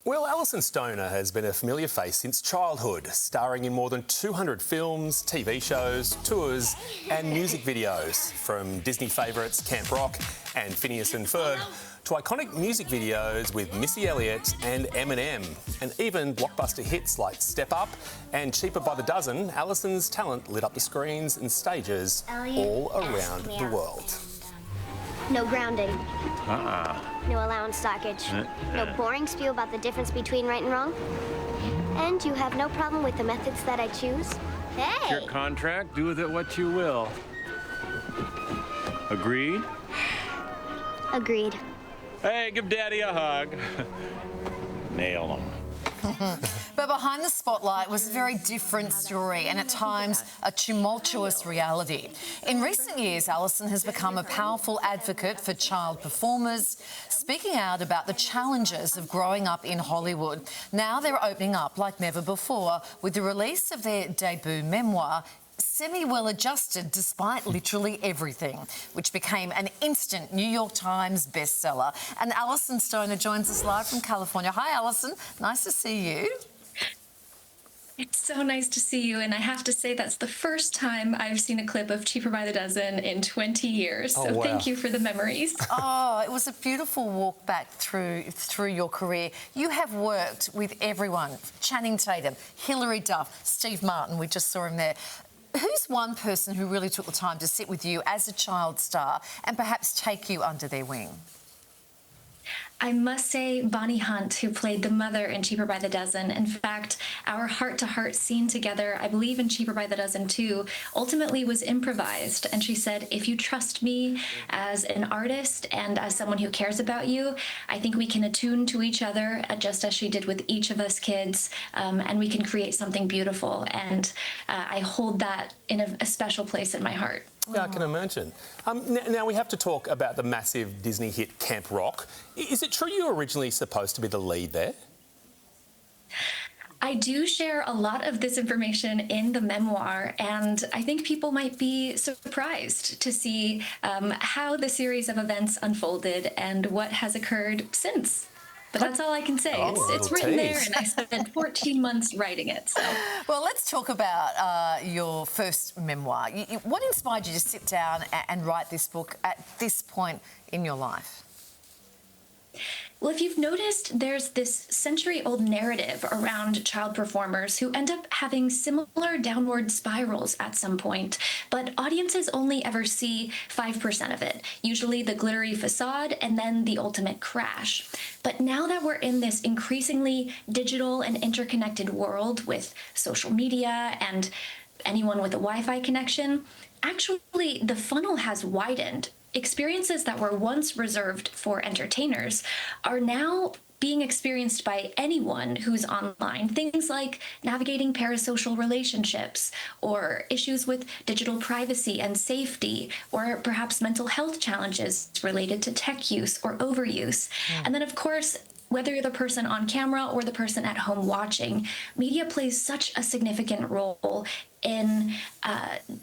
Well, Alison Stoner has been a familiar face since childhood, starring in more than 200 films, TV shows, tours and music videos, from Disney favourites Camp Rock and Phineas and Ferb to iconic music videos with Missy Elliott and Eminem, and even blockbuster hits like Step Up and Cheaper by the Dozen. Alison's talent lit up the screens and stages all around the world. No grounding. No allowance stockage. No boring spiel about the difference between right and wrong. And you have no problem with the methods that I choose. Hey! Your contract, do with it what you will. Agreed? Agreed. Hey, give Daddy a hug. Nail him. But behind the spotlight was a very different story and at times a tumultuous reality. In recent years, Alison has become a powerful advocate for child performers, speaking out about the challenges of growing up in Hollywood. Now they're opening up like never before with the release of their debut memoir, Semi-Well-Adjusted Despite Literally Everything, which became an instant New York Times bestseller. And Alison Stoner joins us live from California. Hi, Alison. Nice to see you. It's so nice to see you, and I have to say that's the first time I've seen a clip of Cheaper by the Dozen in 20 years, so wow. Thank you for the memories. Oh, it was a beautiful walk back through your career. You have worked with everyone, Channing Tatum, Hilary Duff, Steve Martin, we just saw him there. Who's one person who really took the time to sit with you as a child star and perhaps take you under their wing? I must say Bonnie Hunt, who played the mother in Cheaper by the Dozen. In fact, our heart-to-heart scene together, I believe in Cheaper by the Dozen too, ultimately was improvised. And she said, if you trust me as an artist and as someone who cares about you, I think we can attune to each other, just as she did with each of us kids, and we can create something beautiful. And I hold that in a special place in my heart. Yeah, I can imagine. Now we have to talk about the massive Disney hit Camp Rock. Is it true you were originally supposed to be the lead there? I do share a lot of this information in the memoir, and I think people might be surprised to see how the series of events unfolded and what has occurred since. But that's all I can say. It's written there, and I spent 14 months writing it. So. Well, let's talk about your first memoir. What inspired you to sit down and write this book at this point in your life? Well, if you've noticed, there's this century-old narrative around child performers who end up having similar downward spirals at some point, but audiences only ever see 5% of it, usually the glittery facade and then the ultimate crash. But now that we're in this increasingly digital and interconnected world with social media and anyone with a Wi-Fi connection, actually the funnel has widened. Experiences that were once reserved for entertainers are now being experienced by anyone who's online. Things like navigating parasocial relationships, or issues with digital privacy and safety, or perhaps mental health challenges related to tech use or overuse. And then, of course, whether you're the person on camera or the person at home watching, media plays such a significant role in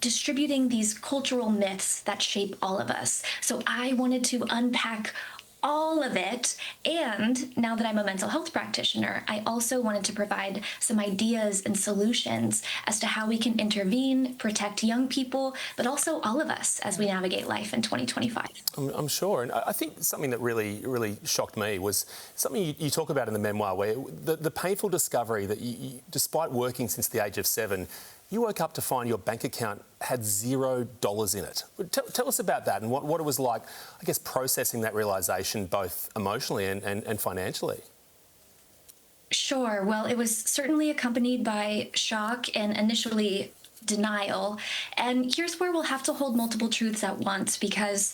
distributing these cultural myths that shape all of us. So I wanted to unpack all of it, and now that I'm a mental health practitioner, I also wanted to provide some ideas and solutions as to how we can intervene, protect young people, but also all of us as we navigate life in 2025. I'm sure, and I think something that really shocked me was something you talk about in the memoir, where the painful discovery that you, despite working since the age of 7, you woke up to find your bank account had $0 in it. Tell us about that and what it was like, I guess, processing that realisation both emotionally and financially. Sure. Well, it was certainly accompanied by shock and initially denial. And here's where we'll have to hold multiple truths at once, because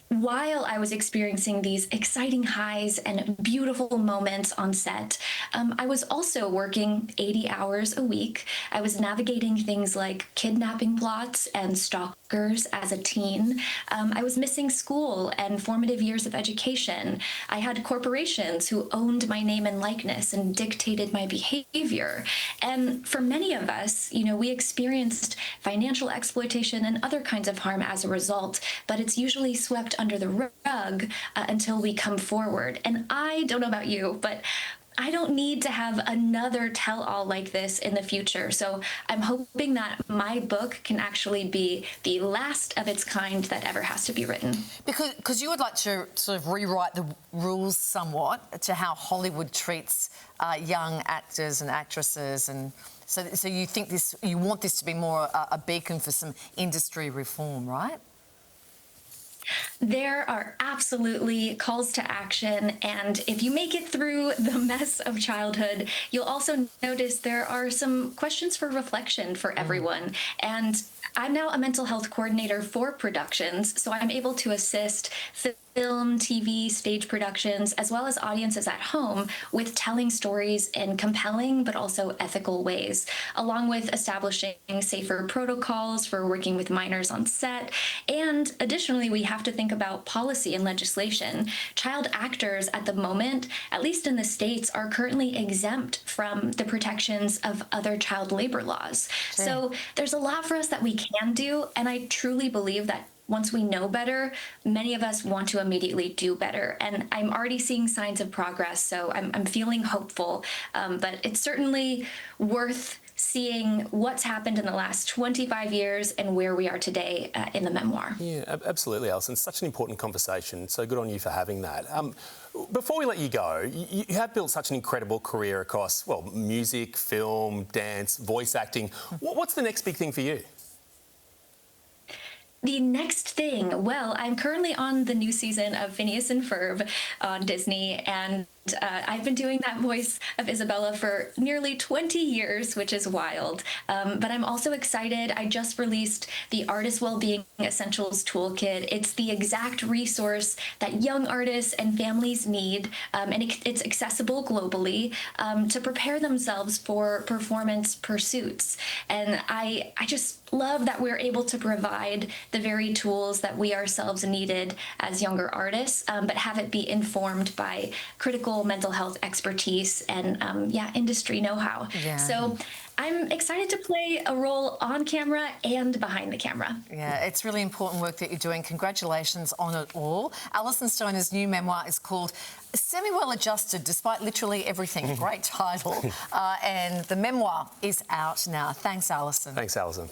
while I was experiencing these exciting highs and beautiful moments on set, I was also working 80 hours a week. I was navigating things like kidnapping plots and stalkers as a teen. I was missing school and formative years of education. I had corporations who owned my name and likeness and dictated my behavior. And for many of us, we experienced financial exploitation and other kinds of harm as a result, but it's usually swept under the rug until we come forward. And I don't know about you, but I don't need to have another tell-all like this in the future. So I'm hoping that my book can actually be the last of its kind that ever has to be written. Because you would like to sort of rewrite the rules somewhat to how Hollywood treats young actors and actresses, and so you think you want this to be more a beacon for some industry reform, right? There are absolutely calls to action, and if you make it through the mess of childhood, you'll also notice there are some questions for reflection for everyone. And I'm now a mental health coordinator for productions, so I'm able to assist film, TV, stage productions, as well as audiences at home with telling stories in compelling but also ethical ways, along with establishing safer protocols for working with minors on set. And additionally, we have to think about policy and legislation. Child actors at the moment, at least in the States, are currently exempt from the protections of other child labor laws. Sure. So there's a lot for us that we can do, and I truly believe that once we know better, many of us want to immediately do better. And I'm already seeing signs of progress, so I'm feeling hopeful. But it's certainly worth seeing what's happened in the last 25 years and where we are today in the memoir. Yeah, absolutely, Alison. Such an important conversation, so good on you for having that. Before we let you go, you have built such an incredible career across, well, music, film, dance, voice acting. What's the next big thing for you? The next thing, well, I'm currently on the new season of Phineas and Ferb on Disney, and I've been doing that voice of Isabella for nearly 20 years, which is wild. But I'm also excited. I just released the Artist Wellbeing Essentials Toolkit. It's the exact resource that young artists and families need, and it's accessible globally to prepare themselves for performance pursuits. And I just love that we're able to provide the very tools that we ourselves needed as younger artists, but have it be informed by critical mental health expertise and industry know-how. Yeah. So I'm excited to play a role on camera and behind the camera. Yeah, it's really important work that you're doing. Congratulations on it all. Alison Stoner's new memoir is called Semi-Well Adjusted Despite Literally Everything. Great title. And the memoir is out now. Thanks, Alison. Thanks, Alison.